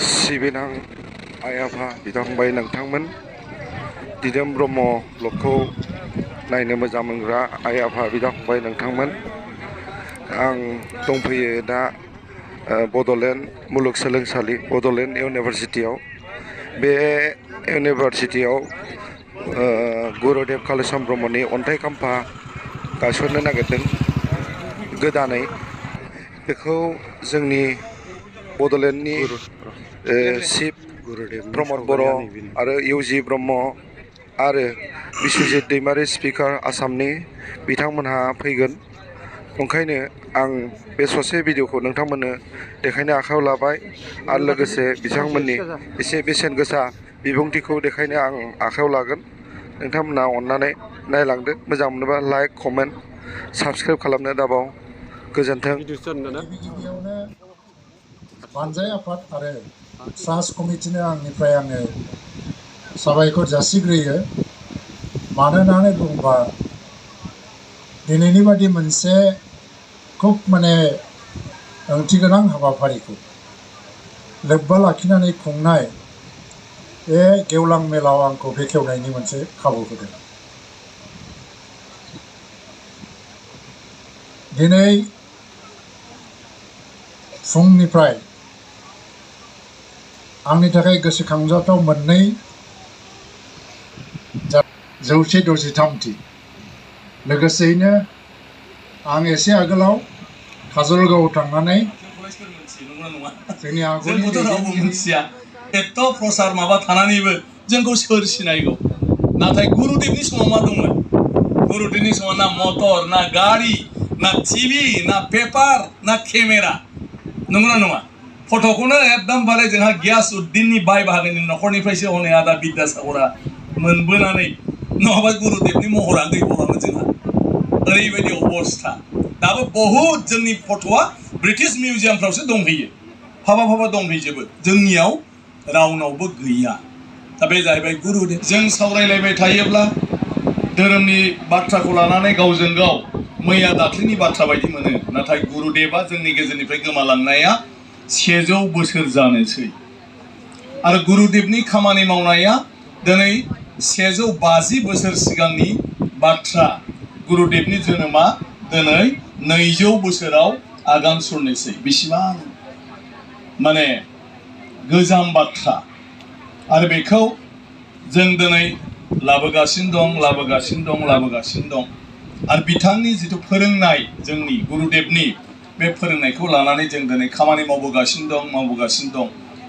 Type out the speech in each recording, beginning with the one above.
सिबिनां आइ आफा बिदा फंबाय नोंथांमोन दिदम ब्रह्म ब्लगखौ नायनो मोजां मोनग्रा आइ आफा बिदा फंबाय नोंथांमोन आं दंफैयो दा बड'लेण्ड मुलुगसोलोंसालि बड'लेण्ड इउनिभारसिटियाव बे इउनिभारसिटियाव गुरुदेव कालिचरण ब्रह्मनि अन्थाइ खाम्फा गायसननो नागिरदों गोदानै बेखौ जोंनि बड'लेण्डनि चिफ प्रमद बर' आरो इउजि ब्रह्म आरो बिश्वजित दैमारि स्पिकार आसामनि बिथांमोनहा फैगोन ओंखायनो आं बे ससे भिडिअखौ नोंथांमोननो देखायनो आखायाव लाबाय आरो लोगोसे बिथांमोननि एसे बेसेन गोसा बिबुंथिखौ देखायनो आं आखायाव लागोन नोंथांमोनहा अननानै नायलांदो मोजां मोनोबा लाइक कमेन्ट साबस्क्राइब खालामनो दाबाव गोजोन्थों बानजाय आफाद आरो ट्रास्ट कमिटिनो आंनिफ्राय आङो साबायखर जासिग्रोयो मानो होननानै बुङोबा दिनैनि बादि मोनसे खुब ओंथिगोनां हाबाफारिखौ लोब्बा लाखिनानै खुंनाय बे गेवलां मेलाव आंखौ बेखेवनायनि मोनसे खाबु होदों दिनै फुंनिफ्राय आंनि थाखाय गोसोखांजाथाव मोननै 163थि लोगोसेयैनो आं एसे आगोलाव काजलगावआव थांनानै जोंनि आगुनि एथ' प्रसार माबा थानानैबो जोंखौ सोर सिनायगौ नाथाय गुरुदेवनि समाव मा दंमोन गुरुदेवनि समाव ना मटर ना गारि ना टिभि ना पेपार ना केमेरा नंगौना नङा फट'खौनो एकदमबारे जोंहा गियास उद्दिननि बाय बाहागोनि न'खरनिफ्रायसो हनै आदा बिद्यासागरा मोनबोनानै नङाबा गुरुदेवनि महरा गैबावामोन जोंहा ओरैबायदि अबस्था दाबो बहुद जोंनि फट'आ ब्रिटिश मिउजियामफ्रावसो दंहैयो फाबा दंहैजोबो जोंनियाव रावनावबो गैया दा बे जाहैबाय गुरुदेव जों सावरायलायबाय थायोब्ला धोरोमनि बाथ्राखौ लानानै गावजों गाव मैया दाख्लैनि बाथ्रा बायदि मोनो नाथाय गुरुदेवा जोंनि गेजेरनिफ्राय गोमालांनाया 100 बोसोर जानोसै आरो गुरुदेवनि खामानि मावनाया दिनै 150 बोसोर सिगांनि बाथ्रा गुरुदेवनि जोनोमा दिनै 200 बोसोराव आगान सुरनोसै बेसेबां गोजाम बाथ्रा आरो बेखौ जों दिनै लाबोगासिनो दं आरो बिथांनि जिथु फोरोंनाय जोंनि गुरुदेवनि बे फोरोंनायखौ लानानै जों दिनै खामानि मावबोगासिनो दं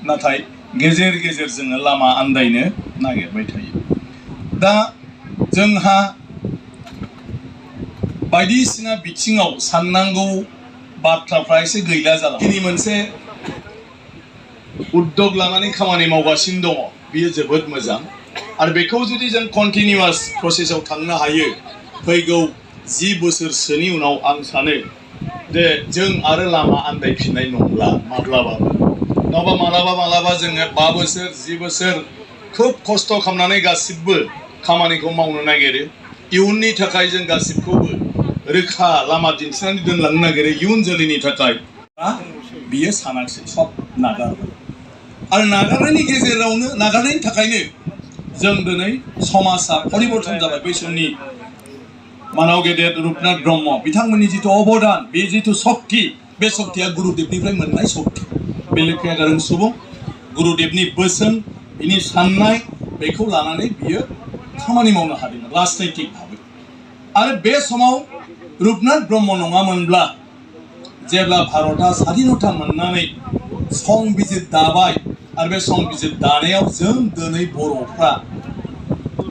नाथाय गेजेर गेजेर जोङो लामा आन्दायनो नागिरबाय थायो दा जोंहा बायदिसिना बिथिङाव साननांगौ बाथ्राफ्रा एसे गैला जाला दिनै मोनसे उद्योग लानानै खामानि मावगासिनो दङ बियो जोबोद मोजां आरो बेखौ जुदि जों कन्टिनिउआस प्रसेसआव थांनो हायो फैगौ 10 बोसोरसोनि उनाव आं सानो जे जों आरो लामा आन्दायफिननाय नंला माब्लाबाबो नङाबा मालाबा जोङो 5 बोसोर 10 बोसोर खुब खस्थ' खालामनानै गासिबो खामानिखौ मावनो नागिरो इयुननि थाखाय जों गासिबखौबो रोखा लामा दिन्थिनानै दोनलांनो नागिरो इयुन जोलैनि थाखाय बियो सानाखिसै सब नागारबाय आरो नागारनायनि गेजेरावनो नागारनायनि थाखायनो जों दिनै समाजा परिबर्तन जाबाय बै समनि मानाव गेदेर रुपनाथ ब्रह्म बिथांमोननि जिथु अबदान बे जिथु शक्ति बे शक्तिया गुरुदेवनिफ्राय मोननाय शक्ति बे लेखाया गोरों सुबुं गुरुदेवनि बोसोन बिनि साननाय बेखौ लानानै बियो खामानि मावनो हादोंमोन राजनैतिक भाबै आरो बे समाव रुपनाथ ब्रह्म नङामोनब्ला जेब्ला भारतआ स्वाधीनता मोननानै संबिजिर दाबाय आरो बे संबिजिर दानायाव जों दिनै बर'फ्रा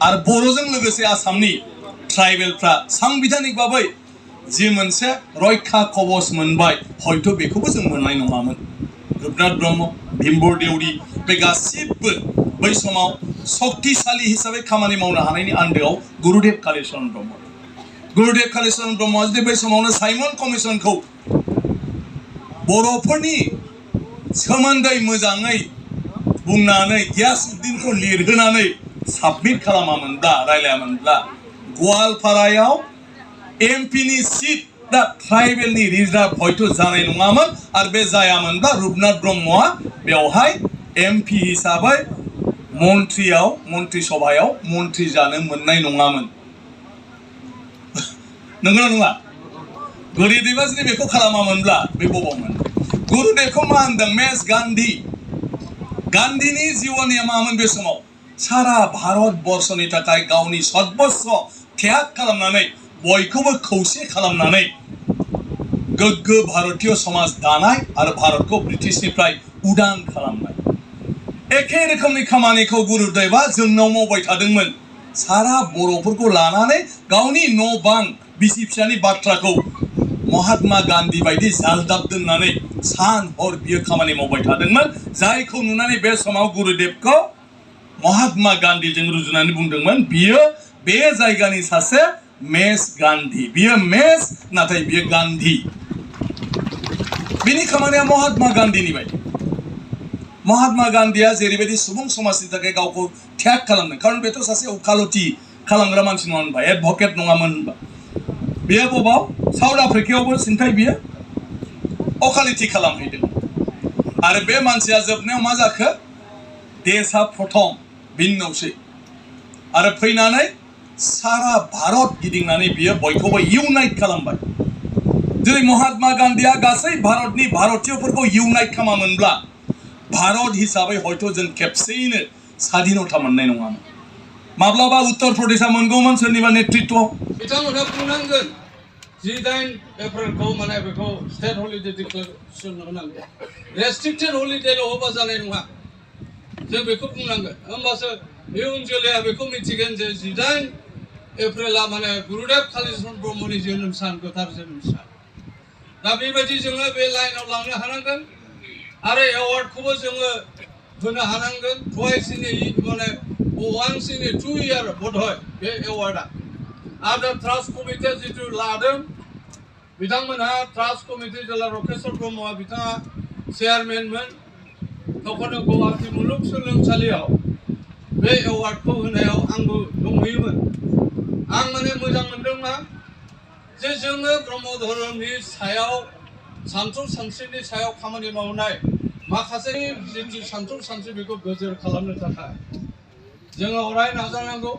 आरो बर'जों लोगोसे आसामनि ट्राइबेलफ्रा सांबिधानिक भाबै जि मोनसे रैखा कवच मोनबाय हयथ' बेखौबो जों मोननाय नङामोन रुपनाथ ब्रह्म भीमबर देउरि बे गासिबो बै समाव शक्तिशाली हिसाबै खामानि मावनो हानायनि आन्दोआव गुरुदेव कालिचरण ब्रह्मआ जुदि बै समावनो साइमन कमिसनखौ बर'फोरनि सोमोन्दै मोजाङै बुंनानै गियासुद्दिनखौ लिरहोनानै साबमिट खालामामोनब्ला रायलायामोनब्ला गवालपारायाव एमपिनि सिट दा ट्राइबेलनि रिजार्भ हयथ' जानाय नङामोन आरो बे जायामोनब्ला रुपनाथ ब्रह्मआ बेवहाय एमपि हिसाबै मन्त्रि सभायाव मन्त्रि जानो मोननाय नङामोन नंगौना नङा गुरुदेबआ जुदि बेखौ खालामामोनब्ला बे बबावमोन गुरुदेबखौ मा होनदों मेस गान्धीनि जिउनिया मामोन बे समाव सारा भारत बर्षनि थाखाय गावनि सर्बस्व त्याग खालामनानै बयखौबो खौसे खालामनानै गोग्गो भारतीय समाज दानाय आरो भारतखौ ब्रिटिशनिफ्राय उदां खालामनाय एखे रोखोमनि खामानिखौ गुरुदेबआ जोंनाव मावबाय थादोंमोन सारा बर'फोरखौ लानानै गावनि न' बां बिसि फिसानि बाथ्राखौ महात्मा गान्धी बायदि जालदाब दोननानै सान हर बियो खामानि मावबाय थादोंमोन जायखौ नुनानै बे समाव गुरुदेबखौ महात्मा गान्धीजों रुजुनानै बुंदोंमोन बियो बे जायगानि सासे मेस गान्धी बियो मेस नाथाय बियो गान्धी बिनि खामानिया महात्मा गान्धीनि बायदि महात्मा गान्धीया जेरैबायदि सुबुं समाजनि थाखाय गावखौ त्याग खालामदों खारन बेथ' सासे उखालथि खालामग्रा मानसि नङा होनबा एडभकेट नङामोन होनबा बेयो बबाव साउथ आफ्रिकायावबो सिन्थाय बियो अखालिथि खालामहैदों आरो बे मानसिया जोबनायाव मा जाखो देशा प्रथम बिनि उनावसो आरो फैनानै सारा भारत गिदिंनानै बियो बयखौबो इउनाइट खालामबाय जेरै महात्मा गान्धीया गासै भारतनि भारतीयफोरखौ इउनाइट खालामामोनब्ला भारत हिसाबै हयथ' जों खेबसेयैनो स्वाधीनता मोननाय नङामोन माब्लाबा उत्तर प्रदेशआ मोनगौमोन सोरनिबा नेतृत्वआव बिथांमोनहा बुंनांगोन 8 एप्रिलखौ माने बेखौ स्टेट हलिडे डिक्लेरेसन होनांगोन रेस्ट्रिक्टेड हलिडेल' होबा जानाय नङा जों बेखौ बुंनांगोन होमबासो इयुन जोलैया बेखौ मिथिगोन जे 8 एप्रिला माने गुरुदेव कालिचरण ब्रह्मनि जोनोम सान गोथार जोनोम सान दा बेबायदि जोङो बे लाइनाव लांनो हानांगोन आरो एवार्डखौबो जोङो होनो हानांगोन टुवाइस इन माने वान्स इन 2 इयार बधय बे एवार्डआ आरो ट्रास्ट कमिटिया जितु लादों बिथांमोनहा ट्रास्ट कमिटि जेला रकेश्वर ब्रह्मआ बिथाङा चेयारमेनमोन तखनो गुवाहाटी मुलुगसोलोंसालियाव बे एवार्डखौ होनायाव आंबो दंहैयोमोन आं माने मोजां मोनदों मा जे जोङो ब्रह्म धोरोमनि सायाव सानथौ सानस्रिनि सायाव खामानि मावनाय माखासे जितु सानथौ सानस्रि बेखौ गोजोर खालामनो थाखाय जोङो अराय नाजानांगौ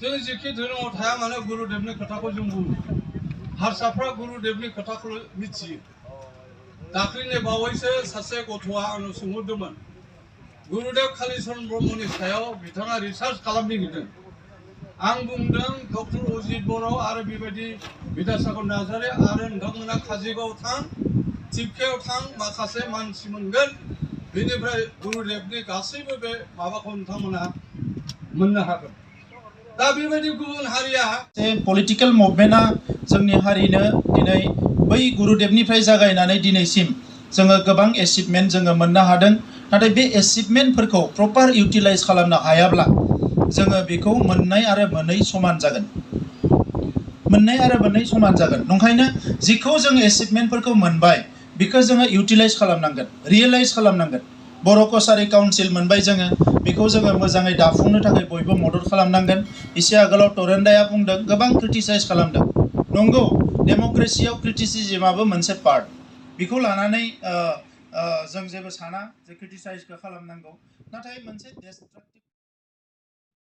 जों जेखि धोरोमाव थाया मानो गुरुदेवनि खोथाखौ जों बुङो हारसाफ्रा गुरुदेवनि खोथाखौ मिथियो दाख्लैनि बावैसो सासे गथ'आ आंनाव सोंहरदोंमोन गुरुदेव कालिचरण ब्रह्मनि सायाव बिथाङा रिसार्च खालामनो नागिरदों आं बुंदों डक्टर अजित बर' आरो बेबायदि बिद्यासागर नार्जारि आरो नोंथांमोना काजिगाव थां टिपकायाव थां माखासे मानसि मोनगोन बेनिफ्राय गुरुदेवनि गासैबो बे माबाखौ नोंथांमोना मोननो हागोन दा बेबायदि गुबुन हारिया पलिटिकल मुभमेन्टआ जोंनि हारिनो दिनै बै गुरुदेवनिफ्राय जागायनानै दिनैसिम जोङो गोबां एचिभमेन्ट जोङो मोननो हादों नाथाय बे एचिभमेन्टफोरखौ प्रपार इउटिलाइज खालामनो हायाब्ला जोङो बेखौ मोननाय आरो मोनै समान जागोन नंखायनो जिखौ जों एचिभमेन्टफोरखौ मोनबाय बेखौ जोङो इउटिलाइज खालामनांगोन रियेलाइज खालामनांगोन बर' कसारी काउन्सिल मोनबाय जोङो बेखौ जोङो मोजाङै दाफुंनो थाखाय बयबो मदद खालामनांगोन एसे आगोलाव टरेन्डाया बुंदों गोबां क्रिटिसाइज खालामदों नंगौ डेम'क्रेसियाव क्रिटिसिजमाबो मोनसे पार्ट बेखौ लानानै जों जेबो साना जे क्रिटिसाइजखौ खालामनांगौ नाथाय मोनसे डिस्ट्राक्टिभ